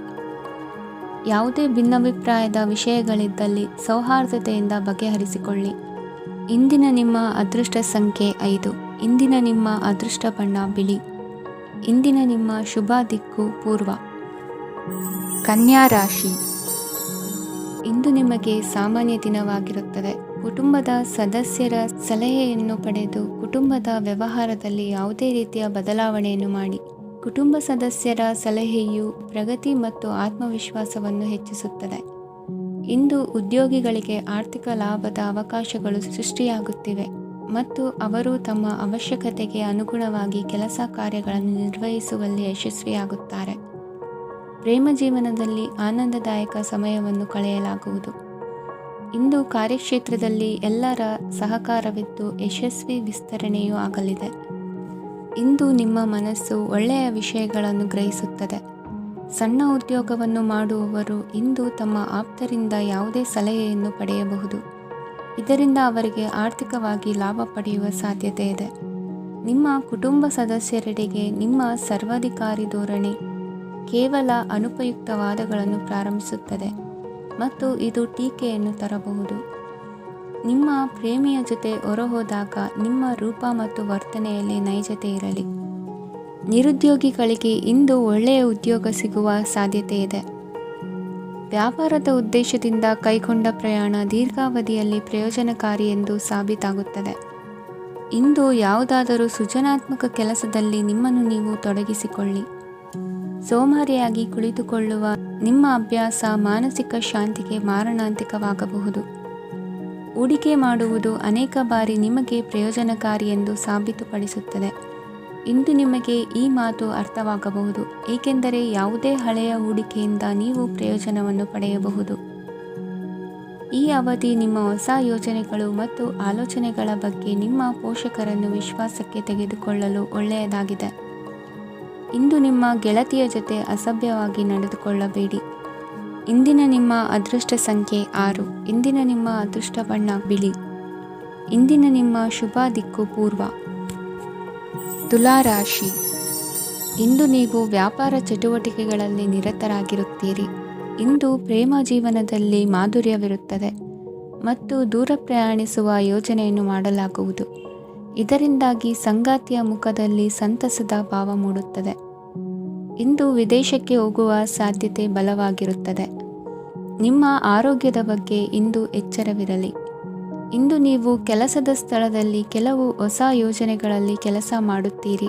ಯಾವುದೇ ಭಿನ್ನಾಭಿಪ್ರಾಯದ ವಿಷಯಗಳಿದ್ದಲ್ಲಿ ಸೌಹಾರ್ದತೆಯಿಂದ ಬಗೆಹರಿಸಿಕೊಳ್ಳಿ. ಇಂದಿನ ನಿಮ್ಮ ಅದೃಷ್ಟ ಸಂಖ್ಯೆ 5. ಇಂದಿನ ನಿಮ್ಮ ಅದೃಷ್ಟ ಬಣ್ಣ ಬಿಳಿ. ಇಂದಿನ ನಿಮ್ಮ ಶುಭ ದಿಕ್ಕು ಪೂರ್ವ. ಕನ್ಯಾ ರಾಶಿ. ಇಂದು ನಿಮಗೆ ಸಾಮಾನ್ಯ ದಿನವಾಗಿರುತ್ತದೆ. ಕುಟುಂಬದ ಸದಸ್ಯರ ಸಲಹೆಯನ್ನು ಪಡೆದು ಕುಟುಂಬದ ವ್ಯವಹಾರದಲ್ಲಿ ಯಾವುದೇ ರೀತಿಯ ಬದಲಾವಣೆಯನ್ನು ಮಾಡಿ. ಕುಟುಂಬ ಸದಸ್ಯರ ಸಲಹೆಯು ಪ್ರಗತಿ ಮತ್ತು ಆತ್ಮವಿಶ್ವಾಸವನ್ನು ಹೆಚ್ಚಿಸುತ್ತದೆ. ಇಂದು ಉದ್ಯೋಗಿಗಳಿಗೆ ಆರ್ಥಿಕ ಲಾಭದ ಅವಕಾಶಗಳು ಸೃಷ್ಟಿಯಾಗುತ್ತಿವೆ ಮತ್ತು ಅವರು ತಮ್ಮ ಅವಶ್ಯಕತೆಗೆ ಅನುಗುಣವಾಗಿ ಕೆಲಸ ಕಾರ್ಯಗಳನ್ನು ನಿರ್ವಹಿಸುವಲ್ಲಿ ಯಶಸ್ವಿಯಾಗುತ್ತಾರೆ. ಪ್ರೇಮ ಜೀವನದಲ್ಲಿ ಆನಂದದಾಯಕ ಸಮಯವನ್ನು ಕಳೆಯಲಾಗುವುದು. ಇಂದು ಕಾರ್ಯಕ್ಷೇತ್ರದಲ್ಲಿ ಎಲ್ಲರ ಸಹಕಾರವಿದ್ದು ಯಶಸ್ವಿ ವಿಸ್ತರಣೆಯೂ ಆಗಲಿದೆ. ಇಂದು ನಿಮ್ಮ ಮನಸ್ಸು ಒಳ್ಳೆಯ ವಿಷಯಗಳನ್ನು ಗ್ರಹಿಸುತ್ತದೆ. ಸಣ್ಣ ಉದ್ಯೋಗವನ್ನು ಮಾಡುವವರು ಇಂದು ತಮ್ಮ ಆಪ್ತರಿಂದ ಯಾವುದೇ ಸಲಹೆಯನ್ನು ಪಡೆಯಬಹುದು. ಇದರಿಂದ ಅವರಿಗೆ ಆರ್ಥಿಕವಾಗಿ ಲಾಭ ಪಡೆಯುವ ಸಾಧ್ಯತೆ ಇದೆ. ನಿಮ್ಮ ಕುಟುಂಬ ಸದಸ್ಯರೆಡೆಗೆ ನಿಮ್ಮ ಸರ್ವಾಧಿಕಾರಿ ಧೋರಣೆ ಕೇವಲ ಅನುಪಯುಕ್ತ ವಾದಗಳನ್ನು ಪ್ರಾರಂಭಿಸುತ್ತದೆ ಮತ್ತು ಇದು ಟೀಕೆಯನ್ನು ತರಬಹುದು. ನಿಮ್ಮ ಪ್ರೇಮಿಯ ಜೊತೆ ಹೊರಹೋದಾಗ ನಿಮ್ಮ ರೂಪ ಮತ್ತು ವರ್ತನೆಯಲ್ಲಿ ನೈಜತೆ ಇರಲಿ. ನಿರುದ್ಯೋಗಿಗಳಿಗೆ ಇಂದು ಒಳ್ಳೆಯ ಉದ್ಯೋಗ ಸಿಗುವ ಸಾಧ್ಯತೆ ಇದೆ. ವ್ಯಾಪಾರದ ಉದ್ದೇಶದಿಂದ ಕೈಗೊಂಡ ಪ್ರಯಾಣ ದೀರ್ಘಾವಧಿಯಲ್ಲಿ ಪ್ರಯೋಜನಕಾರಿ ಎಂದು ಸಾಬೀತಾಗುತ್ತದೆ. ಇಂದು ಯಾವುದಾದರೂ ಸೃಜನಾತ್ಮಕ ಕೆಲಸದಲ್ಲಿ ನಿಮ್ಮನ್ನು ನೀವು ತೊಡಗಿಸಿಕೊಳ್ಳಿ. ಸೋಮಾರಿಯಾಗಿ ಕುಳಿತುಕೊಳ್ಳುವ ನಿಮ್ಮ ಅಭ್ಯಾಸ ಮಾನಸಿಕ ಶಾಂತಿಗೆ ಮಾರಣಾಂತಿಕವಾಗಬಹುದು. ಹೂಡಿಕೆ ಮಾಡುವುದು ಅನೇಕ ಬಾರಿ ನಿಮಗೆ ಪ್ರಯೋಜನಕಾರಿ ಎಂದು ಸಾಬೀತುಪಡಿಸುತ್ತದೆ. ಇಂದು ನಿಮಗೆ ಈ ಮಾತು ಅರ್ಥವಾಗಬಹುದು, ಏಕೆಂದರೆ ಯಾವುದೇ ಹಳೆಯ ಹೂಡಿಕೆಯಿಂದ ನೀವು ಪ್ರಯೋಜನವನ್ನು ಪಡೆಯಬಹುದು. ಈ ಅವಧಿ ನಿಮ್ಮ ಹೊಸ ಯೋಜನೆಗಳು ಮತ್ತು ಆಲೋಚನೆಗಳ ಬಗ್ಗೆ ನಿಮ್ಮ ಪೋಷಕರನ್ನು ವಿಶ್ವಾಸಕ್ಕೆ ತೆಗೆದುಕೊಳ್ಳಲು ಒಳ್ಳೆಯದಾಗಿದೆ. ಇಂದು ನಿಮ್ಮ ಗೆಳತಿಯ ಜೊತೆ ಅಸಭ್ಯವಾಗಿ ನಡೆದುಕೊಳ್ಳಬೇಡಿ. ಇಂದಿನ ನಿಮ್ಮ ಅದೃಷ್ಟ ಸಂಖ್ಯೆ 6. ಇಂದಿನ ನಿಮ್ಮ ಅದೃಷ್ಟ ಬಣ್ಣ ಬಿಳಿ. ಇಂದಿನ ನಿಮ್ಮ ಶುಭ ದಿಕ್ಕು ಪೂರ್ವ. ತುಲಾ ರಾಶಿ. ಇಂದು ನೀವು ವ್ಯಾಪಾರ ಚಟುವಟಿಕೆಗಳಲ್ಲಿ ನಿರತರಾಗಿರುತ್ತೀರಿ. ಇಂದು ಪ್ರೇಮ ಜೀವನದಲ್ಲಿ ಮಾಧುರ್ಯವಿರುತ್ತದೆ ಮತ್ತು ದೂರ ಪ್ರಯಾಣಿಸುವ ಯೋಜನೆಯನ್ನು ಮಾಡಲಾಗುವುದು. ಇದರಿಂದಾಗಿ ಸಂಗಾತಿಯ ಮುಖದಲ್ಲಿ ಸಂತಸದ ಭಾವ ಮೂಡುತ್ತದೆ. ಇಂದು ವಿದೇಶಕ್ಕೆ ಹೋಗುವ ಸಾಧ್ಯತೆ ಬಲವಾಗಿರುತ್ತದೆ. ನಿಮ್ಮ ಆರೋಗ್ಯದ ಬಗ್ಗೆ ಇಂದು ಎಚ್ಚರವಿರಲಿ. ಇಂದು ನೀವು ಕೆಲಸದ ಸ್ಥಳದಲ್ಲಿ ಕೆಲವು ಹೊಸ ಯೋಜನೆಗಳಲ್ಲಿ ಕೆಲಸ ಮಾಡುತ್ತೀರಿ.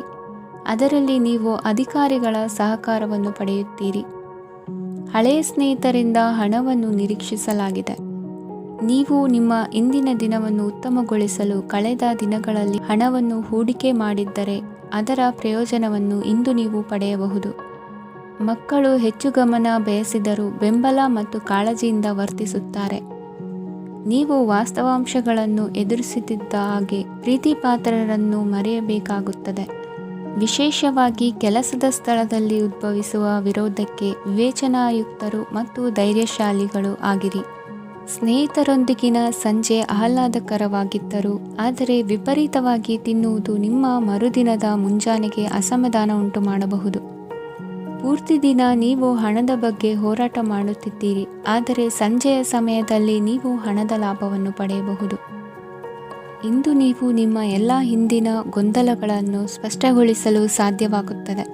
ಅದರಲ್ಲಿ ನೀವು ಅಧಿಕಾರಿಗಳ ಸಹಕಾರವನ್ನು ಪಡೆಯುತ್ತೀರಿ. ಹಳೆಯ ಸ್ನೇಹಿತರಿಂದ ಹಣವನ್ನು ನಿರೀಕ್ಷಿಸಲಾಗಿದೆ. ನೀವು ನಿಮ್ಮ ಇಂದಿನ ದಿನವನ್ನು ಉತ್ತಮಗೊಳಿಸಲು ಕಳೆದ ದಿನಗಳಲ್ಲಿ ಹಣವನ್ನು ಹೂಡಿಕೆ ಮಾಡಿದ್ದರೆ ಅದರ ಪ್ರಯೋಜನವನ್ನು ಇಂದು ನೀವು ಪಡೆಯಬಹುದು. ಮಕ್ಕಳು ಹೆಚ್ಚು ಗಮನ ಬಯಸಿದರೂ ಬೆಂಬಲ ಮತ್ತು ಕಾಳಜಿಯಿಂದ ವರ್ತಿಸುತ್ತಾರೆ. ನೀವು ವಾಸ್ತವಾಂಶಗಳನ್ನು ಎದುರಿಸುತ್ತಿದ್ದ ಹಾಗೆ ಪ್ರೀತಿಪಾತ್ರರನ್ನು ಮರೆಯಬೇಕಾಗುತ್ತದೆ. ವಿಶೇಷವಾಗಿ ಕೆಲಸದ ಸ್ಥಳದಲ್ಲಿ ಉದ್ಭವಿಸುವ ವಿರೋಧಕ್ಕೆ ವಿವೇಚನಾಯುಕ್ತರು ಮತ್ತು ಧೈರ್ಯಶಾಲಿಗಳು ಆಗಿರಿ. ಸ್ನೇಹಿತರೊಂದಿಗಿನ ಸಂಜೆ ಆಹ್ಲಾದಕರವಾಗಿದ್ದರೂ ಆದರೆ ವಿಪರೀತವಾಗಿ ತಿನ್ನುವುದು ನಿಮ್ಮ ಮರುದಿನದ ಮುಂಜಾನೆಗೆ ಅಸಮಾಧಾನ ಉಂಟು ಮಾಡಬಹುದು. ಪೂರ್ತಿ ದಿನ ನೀವು ಹಣದ ಬಗ್ಗೆ ಹೋರಾಟ ಮಾಡುತ್ತಿದ್ದೀರಿ, ಆದರೆ ಸಂಜೆಯ ಸಮಯದಲ್ಲಿ ನೀವು ಹಣದ ಲಾಭವನ್ನು ಪಡೆಯಬಹುದು. ಇಂದು ನೀವು ನಿಮ್ಮ ಎಲ್ಲ ಹಿಂದಿನ ಗೊಂದಲಗಳನ್ನು ಸ್ಪಷ್ಟಗೊಳಿಸಲು ಸಾಧ್ಯವಾಗುತ್ತದೆ.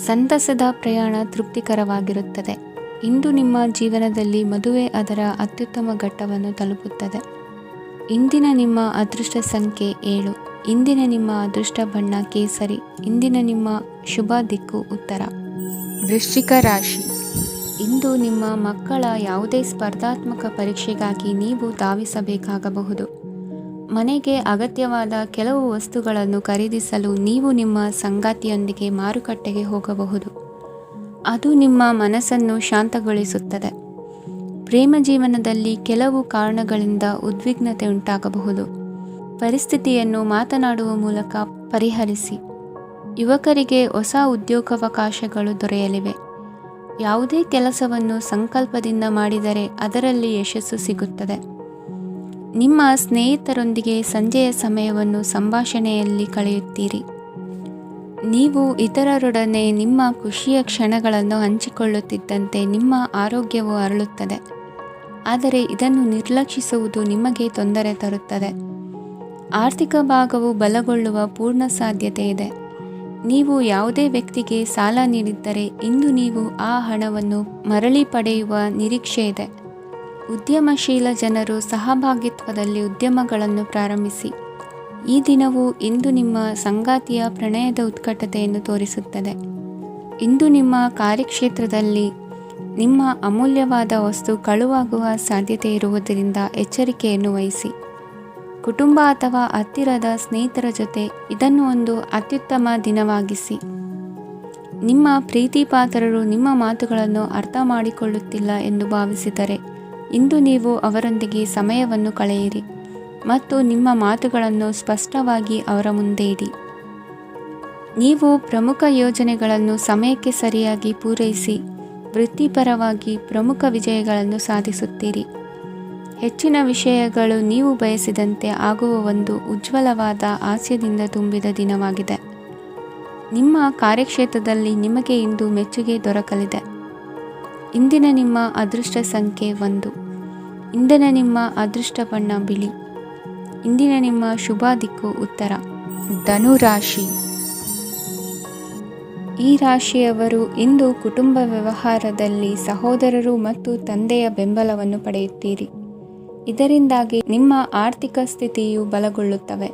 ಸಂತಸದ ಪ್ರಯಾಣ ತೃಪ್ತಿಕರವಾಗಿರುತ್ತದೆ. ಇಂದು ನಿಮ್ಮ ಜೀವನದಲ್ಲಿ ಮದುವೆ ಅದರ ಅತ್ಯುತ್ತಮ ಘಟ್ಟವನ್ನು ತಲುಪುತ್ತದೆ. ಇಂದಿನ ನಿಮ್ಮ ಅದೃಷ್ಟ ಸಂಖ್ಯೆ 7. ಇಂದಿನ ನಿಮ್ಮ ಅದೃಷ್ಟ ಬಣ್ಣ ಕೇಸರಿ. ಇಂದಿನ ನಿಮ್ಮ ಶುಭ ದಿಕ್ಕು ಉತ್ತರ. ವೃಶ್ಚಿಕ ರಾಶಿ. ಇಂದು ನಿಮ್ಮ ಮಕ್ಕಳ ಯಾವುದೇ ಸ್ಪರ್ಧಾತ್ಮಕ ಪರೀಕ್ಷೆಗಾಗಿ ನೀವು ಧಾವಿಸಬೇಕಾಗಬಹುದು. ಮನೆಗೆ ಅಗತ್ಯವಾದ ಕೆಲವು ವಸ್ತುಗಳನ್ನು ಖರೀದಿಸಲು ನೀವು ನಿಮ್ಮ ಸಂಗಾತಿಯೊಂದಿಗೆ ಮಾರುಕಟ್ಟೆಗೆ ಹೋಗಬಹುದು. ಅದು ನಿಮ್ಮ ಮನಸ್ಸನ್ನು ಶಾಂತಗೊಳಿಸುತ್ತದೆ. ಪ್ರೇಮ ಜೀವನದಲ್ಲಿ ಕೆಲವು ಕಾರಣಗಳಿಂದ ಉದ್ವಿಗ್ನತೆ ಉಂಟಾಗಬಹುದು. ಪರಿಸ್ಥಿತಿಯನ್ನು ಮಾತನಾಡುವ ಮೂಲಕ ಪರಿಹರಿಸಿ. ಯುವಕರಿಗೆ ಹೊಸ ಉದ್ಯೋಗಾವಕಾಶಗಳು ದೊರೆಯಲಿವೆ. ಯಾವುದೇ ಕೆಲಸವನ್ನು ಸಂಕಲ್ಪದಿಂದ ಮಾಡಿದರೆ ಅದರಲ್ಲಿ ಯಶಸ್ಸು ಸಿಗುತ್ತದೆ. ನಿಮ್ಮ ಸ್ನೇಹಿತರೊಂದಿಗೆ ಸಂಜೆಯ ಸಮಯವನ್ನು ಸಂಭಾಷಣೆಯಲ್ಲಿ ಕಳೆಯುತ್ತೀರಿ. ನೀವು ಇತರರೊಡನೆ ನಿಮ್ಮ ಖುಷಿಯ ಕ್ಷಣಗಳನ್ನು ಹಂಚಿಕೊಳ್ಳುತ್ತಿದ್ದಂತೆ ನಿಮ್ಮ ಆರೋಗ್ಯವು ಅರಳುತ್ತದೆ. ಆದರೆ ಇದನ್ನು ನಿರ್ಲಕ್ಷಿಸುವುದು ನಿಮಗೆ ತೊಂದರೆ ತರುತ್ತದೆ. ಆರ್ಥಿಕ ಭಾಗವು ಬಲಗೊಳ್ಳುವ ಪೂರ್ಣ ಸಾಧ್ಯತೆ ಇದೆ. ನೀವು ಯಾವುದೇ ವ್ಯಕ್ತಿಗೆ ಸಾಲ ನೀಡಿದ್ದರೆ ಇಂದು ನೀವು ಆ ಹಣವನ್ನು ಮರಳಿ ಪಡೆಯುವ ನಿರೀಕ್ಷೆ ಇದೆ. ಉದ್ಯಮಶೀಲ ಜನರು ಸಹಭಾಗಿತ್ವದಲ್ಲಿ ಉದ್ಯಮಗಳನ್ನು ಪ್ರಾರಂಭಿಸಿ. ಈ ದಿನವು ಇಂದು ನಿಮ್ಮ ಸಂಗಾತಿಯ ಪ್ರಣಯದ ಉತ್ಕಟತೆಯನ್ನು ತೋರಿಸುತ್ತದೆ. ಇಂದು ನಿಮ್ಮ ಕಾರ್ಯಕ್ಷೇತ್ರದಲ್ಲಿ ನಿಮ್ಮ ಅಮೂಲ್ಯವಾದ ವಸ್ತು ಕಳುವಾಗುವ ಸಾಧ್ಯತೆ ಇರುವುದರಿಂದ ಎಚ್ಚರಿಕೆಯನ್ನು ವಹಿಸಿ. ಕುಟುಂಬ ಅಥವಾ ಹತ್ತಿರದ ಸ್ನೇಹಿತರ ಜೊತೆ ಇದನ್ನು ಒಂದು ಅತ್ಯುತ್ತಮ ದಿನವಾಗಿಸಿ. ನಿಮ್ಮ ಪ್ರೀತಿಪಾತ್ರರು ನಿಮ್ಮ ಮಾತುಗಳನ್ನು ಅರ್ಥ ಮಾಡಿಕೊಳ್ಳುತ್ತಿಲ್ಲ ಎಂದು ಭಾವಿಸಿದರೆ ಇಂದು ನೀವು ಅವರೊಂದಿಗೆ ಸಮಯವನ್ನು ಕಳೆಯಿರಿ ಮತ್ತು ನಿಮ್ಮ ಮಾತುಗಳನ್ನು ಸ್ಪಷ್ಟವಾಗಿ ಅವರ ಮುಂದೆ ಇಡಿ. ನೀವು ಪ್ರಮುಖ ಯೋಜನೆಗಳನ್ನು ಸಮಯಕ್ಕೆ ಸರಿಯಾಗಿ ಪೂರೈಸಿ ವೃತ್ತಿಪರವಾಗಿ ಪ್ರಮುಖ ವಿಜಯಗಳನ್ನು ಸಾಧಿಸುತ್ತೀರಿ. ಹೆಚ್ಚಿನ ವಿಷಯಗಳು ನೀವು ಬಯಸಿದಂತೆ ಆಗುವ ಒಂದು ಉಜ್ವಲವಾದ ಹಾಸ್ಯದಿಂದ ತುಂಬಿದ ದಿನವಾಗಿದೆ. ನಿಮ್ಮ ಕಾರ್ಯಕ್ಷೇತ್ರದಲ್ಲಿ ನಿಮಗೆ ಇಂದು ಮೆಚ್ಚುಗೆ ದೊರಕಲಿದೆ. ಇಂದಿನ ನಿಮ್ಮ ಅದೃಷ್ಟ ಸಂಖ್ಯೆ 1. ಇಂದಿನ ನಿಮ್ಮ ಅದೃಷ್ಟ ಬಣ್ಣ ಬಿಳಿ. ಇಂದಿನ ನಿಮ್ಮ ಶುಭ ದಿಕ್ಕು ಉತ್ತರ. ಧನುರಾಶಿ. ಈ ರಾಶಿಯವರು ಇಂದು ಕುಟುಂಬ ವ್ಯವಹಾರದಲ್ಲಿ ಸಹೋದರರು ಮತ್ತು ತಂದೆಯ ಬೆಂಬಲವನ್ನು ಪಡೆಯುತ್ತೀರಿ. ಇದರಿಂದಾಗಿ ನಿಮ್ಮ ಆರ್ಥಿಕ ಸ್ಥಿತಿಯು ಬಲಗೊಳ್ಳುತ್ತವೆ.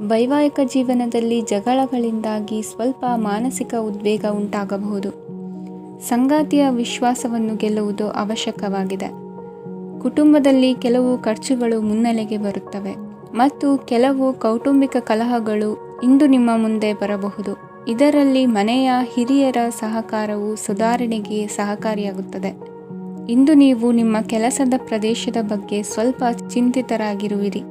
ವೈವಾಹಿಕ ಜೀವನದಲ್ಲಿ ಜಗಳಗಳಿಂದಾಗಿ ಸ್ವಲ್ಪ ಮಾನಸಿಕ ಉದ್ವೇಗ ಉಂಟಾಗಬಹುದು. ಸಂಗಾತಿಯ ವಿಶ್ವಾಸವನ್ನು ಗೆಲ್ಲುವುದು ಅವಶ್ಯಕವಾಗಿದೆ. ಕುಟುಂಬದಲ್ಲಿ ಕೆಲವು ಖರ್ಚುಗಳು ಮುನ್ನೆಲೆಗೆ ಬರುತ್ತವೆ ಮತ್ತು ಕೆಲವು ಕೌಟುಂಬಿಕ ಕಲಹಗಳು ಇಂದು ನಿಮ್ಮ ಮುಂದೆ ಬರಬಹುದು. ಇದರಲ್ಲಿ ಮನೆಯ ಹಿರಿಯರ ಸಹಕಾರವು ಸುಧಾರಣೆಗೆ ಸಹಕಾರಿಯಾಗುತ್ತದೆ. ಇಂದು ನೀವು ನಿಮ್ಮ ಕೆಲಸದ ಪ್ರದೇಶದ ಬಗ್ಗೆ ಸ್ವಲ್ಪ ಚಿಂತಿತರಾಗಿರುವಿರಿ.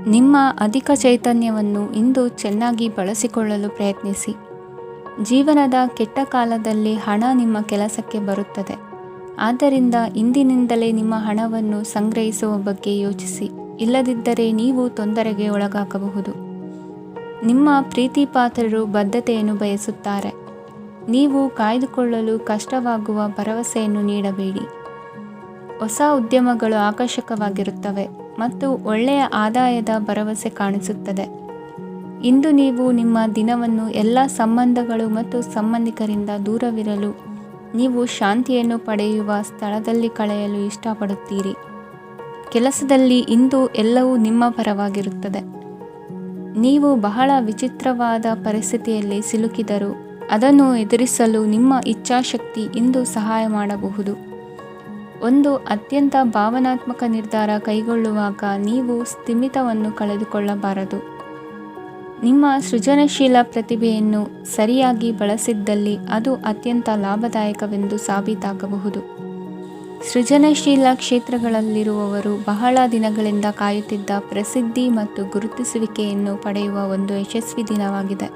ನಿಮ್ಮ ಅಧಿಕ ಚೈತನ್ಯವನ್ನು ಇಂದು ಚೆನ್ನಾಗಿ ಬಳಸಿಕೊಳ್ಳಲು ಪ್ರಯತ್ನಿಸಿ. ಜೀವನದ ಕೆಟ್ಟ ಕಾಲದಲ್ಲಿ ಹಣ ನಿಮ್ಮ ಕೆಲಸಕ್ಕೆ ಬರುತ್ತದೆ. ಆದ್ದರಿಂದ ಇಂದಿನಿಂದಲೇ ನಿಮ್ಮ ಹಣವನ್ನು ಸಂಗ್ರಹಿಸುವ ಬಗ್ಗೆ ಯೋಚಿಸಿ. ಇಲ್ಲದಿದ್ದರೆ ನೀವು ತೊಂದರೆಗೆ ಒಳಗಾಗಬಹುದು. ನಿಮ್ಮ ಪ್ರೀತಿಪಾತ್ರರು ಬದ್ಧತೆಯನ್ನು ಬಯಸುತ್ತಾರೆ. ನೀವು ಕಾಯ್ದುಕೊಳ್ಳಲು ಕಷ್ಟವಾಗುವ ಭರವಸೆಯನ್ನು ನೀಡಬೇಡಿ. ಹೊಸ ಉದ್ಯಮಗಳು ಆಕರ್ಷಕವಾಗಿರುತ್ತವೆ ಮತ್ತು ಒಳ್ಳೆಯ ಆದಾಯದ ಭರವಸೆ ಕಾಣಿಸುತ್ತದೆ. ಇಂದು ನೀವು ನಿಮ್ಮ ದಿನವನ್ನು ಎಲ್ಲ ಸಂಬಂಧಗಳು ಮತ್ತು ಸಂಬಂಧಿಕರಿಂದ ದೂರವಿರಲು ನೀವು ಶಾಂತಿಯನ್ನು ಪಡೆಯುವ ಸ್ಥಳದಲ್ಲಿ ಕಳೆಯಲು ಇಷ್ಟಪಡುತ್ತೀರಿ. ಕೆಲಸದಲ್ಲಿ ಇಂದು ಎಲ್ಲವೂ ನಿಮ್ಮ ಪರವಾಗಿರುತ್ತದೆ. ನೀವು ಬಹಳ ವಿಚಿತ್ರವಾದ ಪರಿಸ್ಥಿತಿಯಲ್ಲಿ ಸಿಲುಕಿದರೂ ಅದನ್ನು ಎದುರಿಸಲು ನಿಮ್ಮ ಇಚ್ಛಾಶಕ್ತಿ ಇಂದು ಸಹಾಯ ಮಾಡಬಹುದು. ಒಂದು ಅತ್ಯಂತ ಭಾವನಾತ್ಮಕ ನಿರ್ಧಾರ ಕೈಗೊಳ್ಳುವಾಗ ನೀವು ಸ್ಥಿಮಿತವನ್ನು ಕಳೆದುಕೊಳ್ಳಬಾರದು. ನಿಮ್ಮ ಸೃಜನಶೀಲ ಪ್ರತಿಭೆಯನ್ನು ಸರಿಯಾಗಿ ಬಳಸಿದ್ದಲ್ಲಿ ಅದು ಅತ್ಯಂತ ಲಾಭದಾಯಕವೆಂದು ಸಾಬೀತಾಗಬಹುದು. ಸೃಜನಶೀಲ ಕ್ಷೇತ್ರಗಳಲ್ಲಿರುವವರು ಬಹಳ ದಿನಗಳಿಂದ ಕಾಯುತ್ತಿದ್ದ ಪ್ರಸಿದ್ಧಿ ಮತ್ತು ಗುರುತಿಸುವಿಕೆಯನ್ನು ಪಡೆಯುವ ಒಂದು ಯಶಸ್ವಿ ದಿನವಾಗಿದೆ.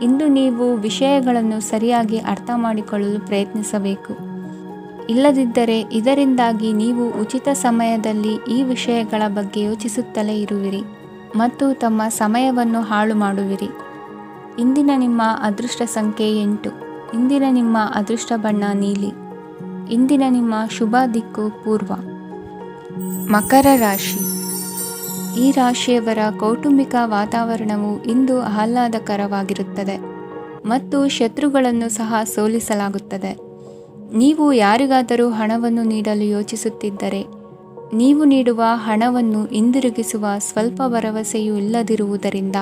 ಇಂದು ನೀವು ವಿಷಯಗಳನ್ನು ಸರಿಯಾಗಿ ಅರ್ಥ ಮಾಡಿಕೊಳ್ಳಲು ಪ್ರಯತ್ನಿಸಬೇಕು. ಇಲ್ಲದಿದ್ದರೆ ಇದರಿಂದಾಗಿ ನೀವು ಉಚಿತ ಸಮಯದಲ್ಲಿ ಈ ವಿಷಯಗಳ ಬಗ್ಗೆ ಯೋಚಿಸುತ್ತಲೇ ಇರುವಿರಿ ಮತ್ತು ತಮ್ಮ ಸಮಯವನ್ನು ಹಾಳು ಮಾಡುವಿರಿ. ಇಂದಿನ ನಿಮ್ಮ ಅದೃಷ್ಟ ಸಂಖ್ಯೆ 8. ಇಂದಿನ ನಿಮ್ಮ ಅದೃಷ್ಟ ಬಣ್ಣ ನೀಲಿ. ಇಂದಿನ ನಿಮ್ಮ ಶುಭ ದಿಕ್ಕು ಪೂರ್ವ. ಮಕರ ರಾಶಿ. ಈ ರಾಶಿಯವರ ಕೌಟುಂಬಿಕ ವಾತಾವರಣವು ಇಂದು ಆಹ್ಲಾದಕರವಾಗಿರುತ್ತದೆ ಮತ್ತು ಶತ್ರುಗಳನ್ನು ಸಹ ಸೋಲಿಸಲಾಗುತ್ತದೆ. ನೀವು ಯಾರಿಗಾದರೂ ಹಣವನ್ನು ನೀಡಲು ಯೋಚಿಸುತ್ತಿದ್ದರೆ ನೀವು ನೀಡುವ ಹಣವನ್ನು ಹಿಂದಿರುಗಿಸುವ ಸ್ವಲ್ಪ ಭರವಸೆಯೂ ಇಲ್ಲದಿರುವುದರಿಂದ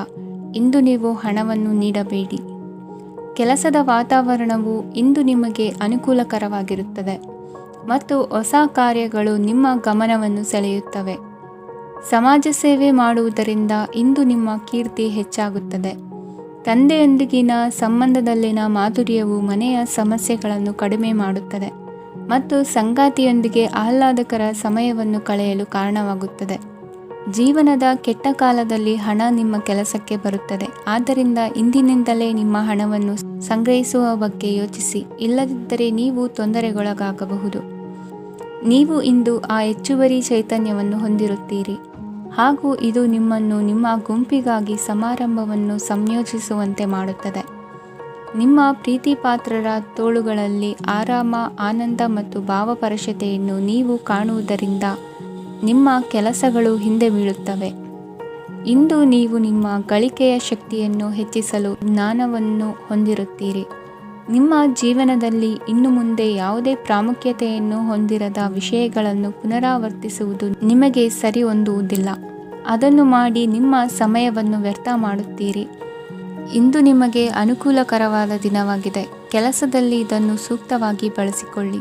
ಇಂದು ನೀವು ಹಣವನ್ನು ನೀಡಬೇಡಿ. ಕೆಲಸದ ವಾತಾವರಣವು ಇಂದು ನಿಮಗೆ ಅನುಕೂಲಕರವಾಗಿರುತ್ತದೆ ಮತ್ತು ಹೊಸ ಕಾರ್ಯಗಳು ನಿಮ್ಮ ಗಮನವನ್ನು ಸೆಳೆಯುತ್ತವೆ. ಸಮಾಜ ಸೇವೆ ಮಾಡುವುದರಿಂದ ಇಂದು ನಿಮ್ಮ ಕೀರ್ತಿ ಹೆಚ್ಚಾಗುತ್ತದೆ. ತಂದೆಯೊಂದಿಗಿನ ಸಂಬಂಧದಲ್ಲಿನ ಮಾಧುರ್ಯವು ಮನೆಯ ಸಮಸ್ಯೆಗಳನ್ನು ಕಡಿಮೆ ಮಾಡುತ್ತದೆ ಮತ್ತು ಸಂಗಾತಿಯೊಂದಿಗೆ ಆಹ್ಲಾದಕರ ಸಮಯವನ್ನು ಕಳೆಯಲು ಕಾರಣವಾಗುತ್ತದೆ. ಜೀವನದ ಕೆಟ್ಟ ಕಾಲದಲ್ಲಿ ಹಣ ನಿಮ್ಮ ಕೆಲಸಕ್ಕೆ ಬರುತ್ತದೆ. ಆದ್ದರಿಂದ ಇಂದಿನಿಂದಲೇ ನಿಮ್ಮ ಹಣವನ್ನು ಸಂಗ್ರಹಿಸುವ ಬಗ್ಗೆ ಯೋಚಿಸಿ, ಇಲ್ಲದಿದ್ದರೆ ನೀವು ತೊಂದರೆಗೊಳಗಾಗಬಹುದು. ನೀವು ಇಂದು ಆ ಹೆಚ್ಚುವರಿ ಚೈತನ್ಯವನ್ನು ಹೊಂದಿರುತ್ತೀರಿ ಹಾಗೂ ಇದು ನಿಮ್ಮನ್ನು ನಿಮ್ಮ ಗುಂಪಿಗಾಗಿ ಸಮಾರಂಭವನ್ನು ಸಂಯೋಜಿಸುವಂತೆ ಮಾಡುತ್ತದೆ. ನಿಮ್ಮ ಪ್ರೀತಿಪಾತ್ರರ ತೋಳುಗಳಲ್ಲಿ ಆರಾಮ, ಆನಂದ ಮತ್ತು ಭಾವಪರಶತೆಯನ್ನು ನೀವು ಕಾಣುವುದರಿಂದ ನಿಮ್ಮ ಕೆಲಸಗಳು ಹಿಂದೆ ಬೀಳುತ್ತವೆ. ಇಂದು ನೀವು ನಿಮ್ಮ ಗಳಿಕೆಯ ಶಕ್ತಿಯನ್ನು ಹೆಚ್ಚಿಸಲು ಜ್ಞಾನವನ್ನು ಹೊಂದಿರುತ್ತೀರಿ. ನಿಮ್ಮ ಜೀವನದಲ್ಲಿ ಇನ್ನು ಮುಂದೆ ಯಾವುದೇ ಪ್ರಾಮುಖ್ಯತೆಯನ್ನು ಹೊಂದಿರದ ವಿಷಯಗಳನ್ನು ಪುನರಾವರ್ತಿಸುವುದು ನಿಮಗೆ ಸರಿ ಹೊಂದುವುದಿಲ್ಲ. ಅದನ್ನು ಮಾಡಿ ನಿಮ್ಮ ಸಮಯವನ್ನು ವ್ಯರ್ಥ ಮಾಡುತ್ತೀರಿ. ಇಂದು ನಿಮಗೆ ಅನುಕೂಲಕರವಾದ ದಿನವಾಗಿದೆ. ಕೆಲಸದಲ್ಲಿ ಇದನ್ನು ಸೂಕ್ತವಾಗಿ ಬಳಸಿಕೊಳ್ಳಿ.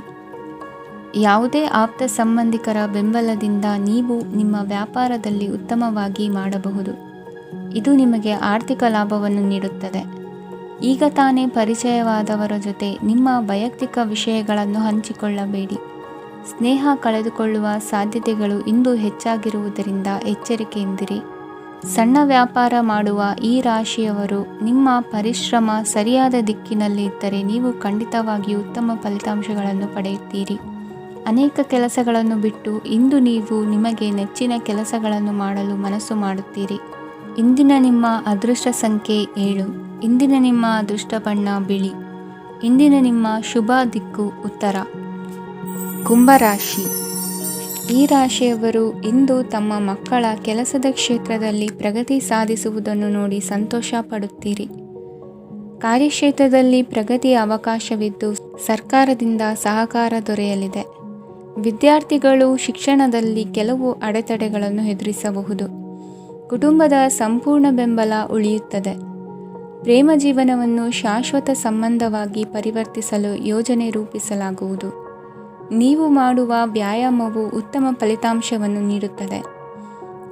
ಯಾವುದೇ ಆಪ್ತ ಸಂಬಂಧಿಕರ ಬೆಂಬಲದಿಂದ ನೀವು ನಿಮ್ಮ ವ್ಯಾಪಾರದಲ್ಲಿ ಉತ್ತಮವಾಗಿ ಮಾಡಬಹುದು. ಇದು ನಿಮಗೆ ಆರ್ಥಿಕ ಲಾಭವನ್ನು ನೀಡುತ್ತದೆ. ಈಗ ತಾನೇ ಪರಿಚಯವಾದವರ ಜೊತೆ ನಿಮ್ಮ ವೈಯಕ್ತಿಕ ವಿಷಯಗಳನ್ನು ಹಂಚಿಕೊಳ್ಳಬೇಡಿ. ಸ್ನೇಹ ಕಳೆದುಕೊಳ್ಳುವ ಸಾಧ್ಯತೆಗಳು ಇಂದು ಹೆಚ್ಚಾಗಿರುವುದರಿಂದ ಎಚ್ಚರಿಕೆಯಿಂದಿರಿ. ಸಣ್ಣ ವ್ಯಾಪಾರ ಮಾಡುವ ಈ ರಾಶಿಯವರು ನಿಮ್ಮ ಪರಿಶ್ರಮ ಸರಿಯಾದ ದಿಕ್ಕಿನಲ್ಲಿ ಇದ್ದರೆ ನೀವು ಖಂಡಿತವಾಗಿಯೂ ಉತ್ತಮ ಫಲಿತಾಂಶಗಳನ್ನು ಪಡೆಯುತ್ತೀರಿ. ಅನೇಕ ಕೆಲಸಗಳನ್ನು ಬಿಟ್ಟು ಇಂದು ನೀವು ನಿಮಗೆ ನೆಚ್ಚಿನ ಕೆಲಸಗಳನ್ನು ಮಾಡಲು ಮನಸ್ಸು ಮಾಡುತ್ತೀರಿ. ಇಂದಿನ ನಿಮ್ಮ ಅದೃಷ್ಟ ಸಂಖ್ಯೆ 7. ಇಂದಿನ ನಿಮ್ಮ ಅದೃಷ್ಟ ಬಣ್ಣ ಬಿಳಿ. ಇಂದಿನ ನಿಮ್ಮ ಶುಭ ದಿಕ್ಕು ಉತ್ತರ. ಕುಂಭರಾಶಿ. ಈ ರಾಶಿಯವರು ಇಂದು ತಮ್ಮ ಮಕ್ಕಳ ಕೆಲಸದ ಕ್ಷೇತ್ರದಲ್ಲಿ ಪ್ರಗತಿ ಸಾಧಿಸುವುದನ್ನು ನೋಡಿ ಸಂತೋಷ ಪಡುತ್ತೀರಿ. ಕಾರ್ಯಕ್ಷೇತ್ರದಲ್ಲಿ ಪ್ರಗತಿಯ ಅವಕಾಶವಿದ್ದು ಸರ್ಕಾರದಿಂದ ಸಹಕಾರ ದೊರೆಯಲಿದೆ. ವಿದ್ಯಾರ್ಥಿಗಳು ಶಿಕ್ಷಣದಲ್ಲಿ ಕೆಲವು ಅಡೆತಡೆಗಳನ್ನು ಎದುರಿಸಬಹುದು. ಕುಟುಂಬದ ಸಂಪೂರ್ಣ ಬೆಂಬಲ ಉಳಿಯುತ್ತದೆ. ಪ್ರೇಮ ಜೀವನವನ್ನು ಶಾಶ್ವತ ಸಂಬಂಧವಾಗಿ ಪರಿವರ್ತಿಸಲು ಯೋಜನೆ ರೂಪಿಸಲಾಗುವುದು. ನೀವು ಮಾಡುವ ವ್ಯಾಯಾಮವು ಉತ್ತಮ ಫಲಿತಾಂಶವನ್ನು ನೀಡುತ್ತದೆ.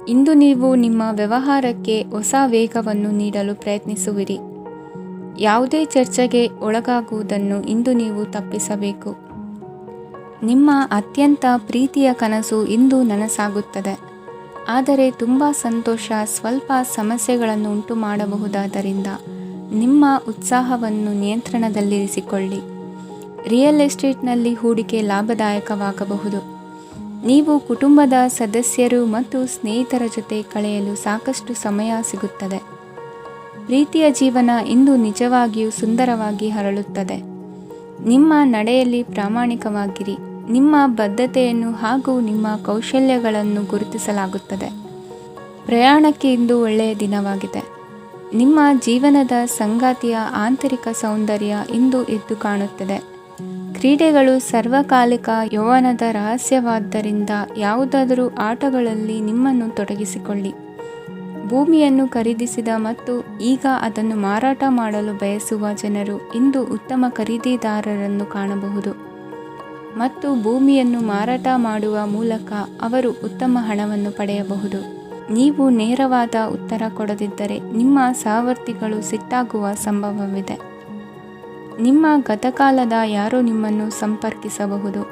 ಇಂದು ನೀವು ನಿಮ್ಮ ವ್ಯವಹಾರಕ್ಕೆ ಹೊಸ ವೇಗವನ್ನು ನೀಡಲು ಪ್ರಯತ್ನಿಸುವಿರಿ. ಯಾವುದೇ ಚರ್ಚೆಗೆ ಒಳಗಾಗುವುದನ್ನು ಇಂದು ನೀವು ತಪ್ಪಿಸಬೇಕು. ನಿಮ್ಮ ಅತ್ಯಂತ ಪ್ರೀತಿಯ ಕನಸು ಇಂದು ನನಸಾಗುತ್ತದೆ. ಆದರೆ ತುಂಬ ಸಂತೋಷ ಸ್ವಲ್ಪ ಸಮಸ್ಯೆಗಳನ್ನು ಉಂಟು ಮಾಡಬಹುದಾದ್ದರಿಂದ ನಿಮ್ಮ ಉತ್ಸಾಹವನ್ನು ನಿಯಂತ್ರಣದಲ್ಲಿರಿಸಿಕೊಳ್ಳಿ. ರಿಯಲ್ ಎಸ್ಟೇಟ್ನಲ್ಲಿ ಹೂಡಿಕೆ ಲಾಭದಾಯಕವಾಗಬಹುದು. ನೀವು ಕುಟುಂಬದ ಸದಸ್ಯರು ಮತ್ತು ಸ್ನೇಹಿತರ ಜೊತೆ ಕಳೆಯಲು ಸಾಕಷ್ಟು ಸಮಯ ಸಿಗುತ್ತದೆ. ಪ್ರೀತಿಯ ಜೀವನ ಇಂದು ನಿಜವಾಗಿಯೂ ಸುಂದರವಾಗಿ ಹರಳುತ್ತದೆ. ನಿಮ್ಮ ನಡೆಯಲ್ಲಿ ಪ್ರಾಮಾಣಿಕವಾಗಿರಿ. ನಿಮ್ಮ ಬದ್ಧತೆಯನ್ನು ಹಾಗೂ ನಿಮ್ಮ ಕೌಶಲ್ಯಗಳನ್ನು ಗುರುತಿಸಲಾಗುತ್ತದೆ. ಪ್ರಯಾಣಕ್ಕೆ ಇಂದು ಒಳ್ಳೆಯ ದಿನವಾಗಿದೆ. ನಿಮ್ಮ ಜೀವನದ ಸಂಗಾತಿಯ ಆಂತರಿಕ ಸೌಂದರ್ಯ ಇಂದು ಎದ್ದು ಕಾಣುತ್ತದೆ. ಕ್ರೀಡೆಗಳು ಸರ್ವಕಾಲಿಕ ಯೌವನದ ರಹಸ್ಯವಾದ್ದರಿಂದ ಯಾವುದಾದರೂ ಆಟಗಳಲ್ಲಿ ನಿಮ್ಮನ್ನು ತೊಡಗಿಸಿಕೊಳ್ಳಿ. ಭೂಮಿಯನ್ನು ಖರೀದಿಸಿದ ಮತ್ತು ಈಗ ಅದನ್ನು ಮಾರಾಟ ಮಾಡಲು ಬಯಸುವ ಜನರು ಇಂದು ಉತ್ತಮ ಖರೀದಿದಾರರನ್ನು ಕಾಣಬಹುದು ಮತ್ತು ಭೂಮಿಯನ್ನು ಮಾರಾಟ ಮಾಡುವ ಮೂಲಕ ಅವರು ಉತ್ತಮ ಹಣವನ್ನು ಪಡೆಯಬಹುದು. ನೀವು ನೇರವಾದ ಉತ್ತರ ಕೊಡದಿದ್ದರೆ ನಿಮ್ಮ ಸಹವರ್ತಿಗಳು ಸಿಟ್ಟಾಗುವ ಸಂಭವವಿದೆ. ನಿಮ್ಮ ಗತಕಾಲದ ಯಾರೋ ನಿಮ್ಮನ್ನು ಸಂಪರ್ಕಿಸಬಹುದು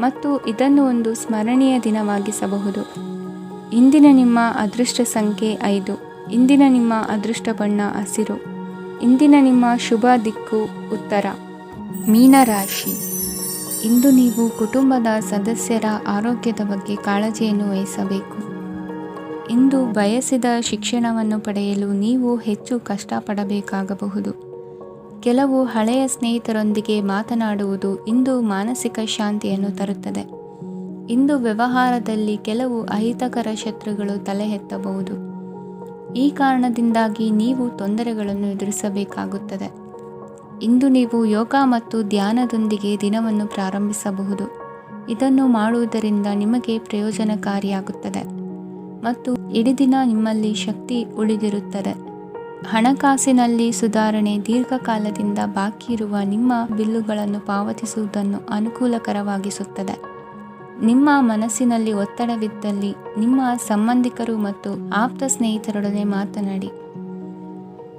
ಮತ್ತು ಇದನ್ನು ಒಂದು ಸ್ಮರಣೀಯ ದಿನವಾಗಿಸಬಹುದು. ಇಂದಿನ ನಿಮ್ಮ ಅದೃಷ್ಟ ಸಂಖ್ಯೆ 5. ಇಂದಿನ ನಿಮ್ಮ ಅದೃಷ್ಟ ಬಣ್ಣ ಹಸಿರು. ಇಂದಿನ ನಿಮ್ಮ ಶುಭ ದಿಕ್ಕು ಉತ್ತರ. ಮೀನರಾಶಿ. ಇಂದು ನೀವು ಕುಟುಂಬದ ಸದಸ್ಯರ ಆರೋಗ್ಯದ ಬಗ್ಗೆ ಕಾಳಜಿಯನ್ನು ವಹಿಸಬೇಕು. ಇಂದು ಬಯಸಿದ ಶಿಕ್ಷಣವನ್ನು ಪಡೆಯಲು ನೀವು ಹೆಚ್ಚು ಕಷ್ಟಪಡಬೇಕಾಗಬಹುದು. ಕೆಲವು ಹಳೆಯ ಸ್ನೇಹಿತರೊಂದಿಗೆ ಮಾತನಾಡುವುದು ಇಂದು ಮಾನಸಿಕ ಶಾಂತಿಯನ್ನು ತರುತ್ತದೆ. ಇಂದು ವ್ಯವಹಾರದಲ್ಲಿ ಕೆಲವು ಅಹಿತಕರ ಶತ್ರುಗಳು ತಲೆ ಎತ್ತಬಹುದು. ಈ ಕಾರಣದಿಂದಾಗಿ ನೀವು ತೊಂದರೆಗಳನ್ನು ಎದುರಿಸಬೇಕಾಗುತ್ತದೆ. ಇಂದು ನೀವು ಯೋಗ ಮತ್ತು ಧ್ಯಾನದೊಂದಿಗೆ ದಿನವನ್ನು ಪ್ರಾರಂಭಿಸಬಹುದು. ಇದನ್ನು ಮಾಡುವುದರಿಂದ ನಿಮಗೆ ಪ್ರಯೋಜನಕಾರಿಯಾಗುತ್ತದೆ ಮತ್ತು ಇಡೀ ದಿನ ನಿಮ್ಮಲ್ಲಿ ಶಕ್ತಿ ಉಳಿದಿರುತ್ತದೆ. ಹಣಕಾಸಿನಲ್ಲಿ ಸುಧಾರಣೆ. ದೀರ್ಘಕಾಲದಿಂದ ಬಾಕಿ ಇರುವ ನಿಮ್ಮ ಬಿಲ್ಲುಗಳನ್ನು ಪಾವತಿಸುವುದನ್ನು ಅನುಕೂಲಕರವಾಗಿಸುತ್ತದೆ. ನಿಮ್ಮ ಮನಸ್ಸಿನಲ್ಲಿ ಒತ್ತಡವಿದ್ದಲ್ಲಿ ನಿಮ್ಮ ಸಂಬಂಧಿಕರು ಮತ್ತು ಆಪ್ತ ಸ್ನೇಹಿತರೊಡನೆ ಮಾತನಾಡಿ.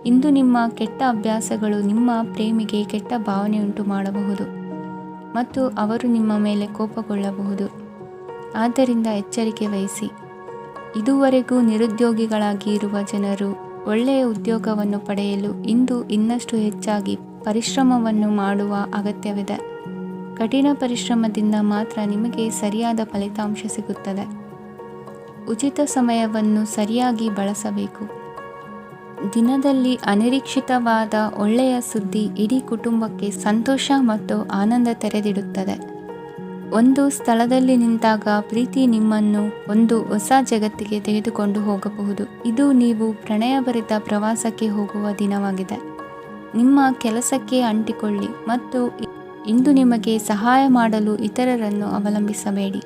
ಇಂದು ನಿಮ್ಮ ಕೆಟ್ಟ ಅಭ್ಯಾಸಗಳು ನಿಮ್ಮ ಪ್ರೇಮಿಗೆ ಕೆಟ್ಟ ಭಾವನೆಯುಂಟು ಮಾಡಬಹುದು ಮತ್ತು ಅವರು ನಿಮ್ಮ ಮೇಲೆ ಕೋಪಗೊಳ್ಳಬಹುದು. ಆದ್ದರಿಂದ ಎಚ್ಚರಿಕೆ ವಹಿಸಿ. ಇದುವರೆಗೂ ನಿರುದ್ಯೋಗಿಗಳಾಗಿ ಇರುವ ಜನರು ಒಳ್ಳೆಯ ಉದ್ಯೋಗವನ್ನು ಪಡೆಯಲು ಇಂದು ಇನ್ನಷ್ಟು ಹೆಚ್ಚಾಗಿ ಪರಿಶ್ರಮವನ್ನು ಮಾಡುವ ಅಗತ್ಯವಿದೆ. ಕಠಿಣ ಪರಿಶ್ರಮದಿಂದ ಮಾತ್ರ ನಿಮಗೆ ಸರಿಯಾದ ಫಲಿತಾಂಶ ಸಿಗುತ್ತದೆ. ಉಚಿತ ಸಮಯವನ್ನು ಸರಿಯಾಗಿ ಬಳಸಬೇಕು. ದಿನದಲ್ಲಿ ಅನಿರೀಕ್ಷಿತವಾದ ಒಳ್ಳೆಯ ಸುದ್ದಿ ಇಡೀ ಕುಟುಂಬಕ್ಕೆ ಸಂತೋಷ ಮತ್ತು ಆನಂದ ತೆರೆದಿಡುತ್ತದೆ. ಒಂದು ಸ್ಥಳದಲ್ಲಿ ನಿಂತಾಗ ಪ್ರೀತಿ ನಿಮ್ಮನ್ನು ಒಂದು ಹೊಸ ಜಗತ್ತಿಗೆ ತೆಗೆದುಕೊಂಡು ಹೋಗಬಹುದು. ಇದು ನೀವು ಪ್ರಣಯಭರಿತ ಪ್ರವಾಸಕ್ಕೆ ಹೋಗುವ ದಿನವಾಗಿದೆ. ನಿಮ್ಮ ಕೆಲಸಕ್ಕೆ ಅಂಟಿಕೊಳ್ಳಿ ಮತ್ತು ಇಂದು ನಿಮಗೆ ಸಹಾಯ ಮಾಡಲು ಇತರರನ್ನು ಅವಲಂಬಿಸಬೇಡಿ.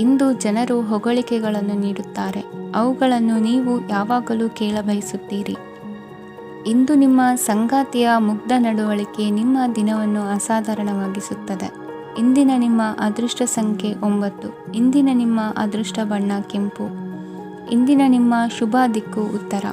ಇಂದು ಜನರು ಹೊಗಳಿಕೆಗಳನ್ನು ನೀಡುತ್ತಾರೆ, ಅವುಗಳನ್ನು ನೀವು ಯಾವಾಗಲೂ ಕೇಳಬಯಸುತ್ತೀರಿ. ಇಂದು ನಿಮ್ಮ ಸಂಗಾತಿಯ ಮುಗ್ಧ ನಡವಳಿಕೆ ನಿಮ್ಮ ದಿನವನ್ನು ಅಸಾಧಾರಣವಾಗಿಸುತ್ತದೆ. ಇಂದಿನ ನಿಮ್ಮ ಅದೃಷ್ಟ ಸಂಖ್ಯೆ 9. ಇಂದಿನ ನಿಮ್ಮ ಅದೃಷ್ಟ ಬಣ್ಣ ಕೆಂಪು. ಇಂದಿನ ನಿಮ್ಮ ಶುಭ ದಿಕ್ಕು ಉತ್ತರ.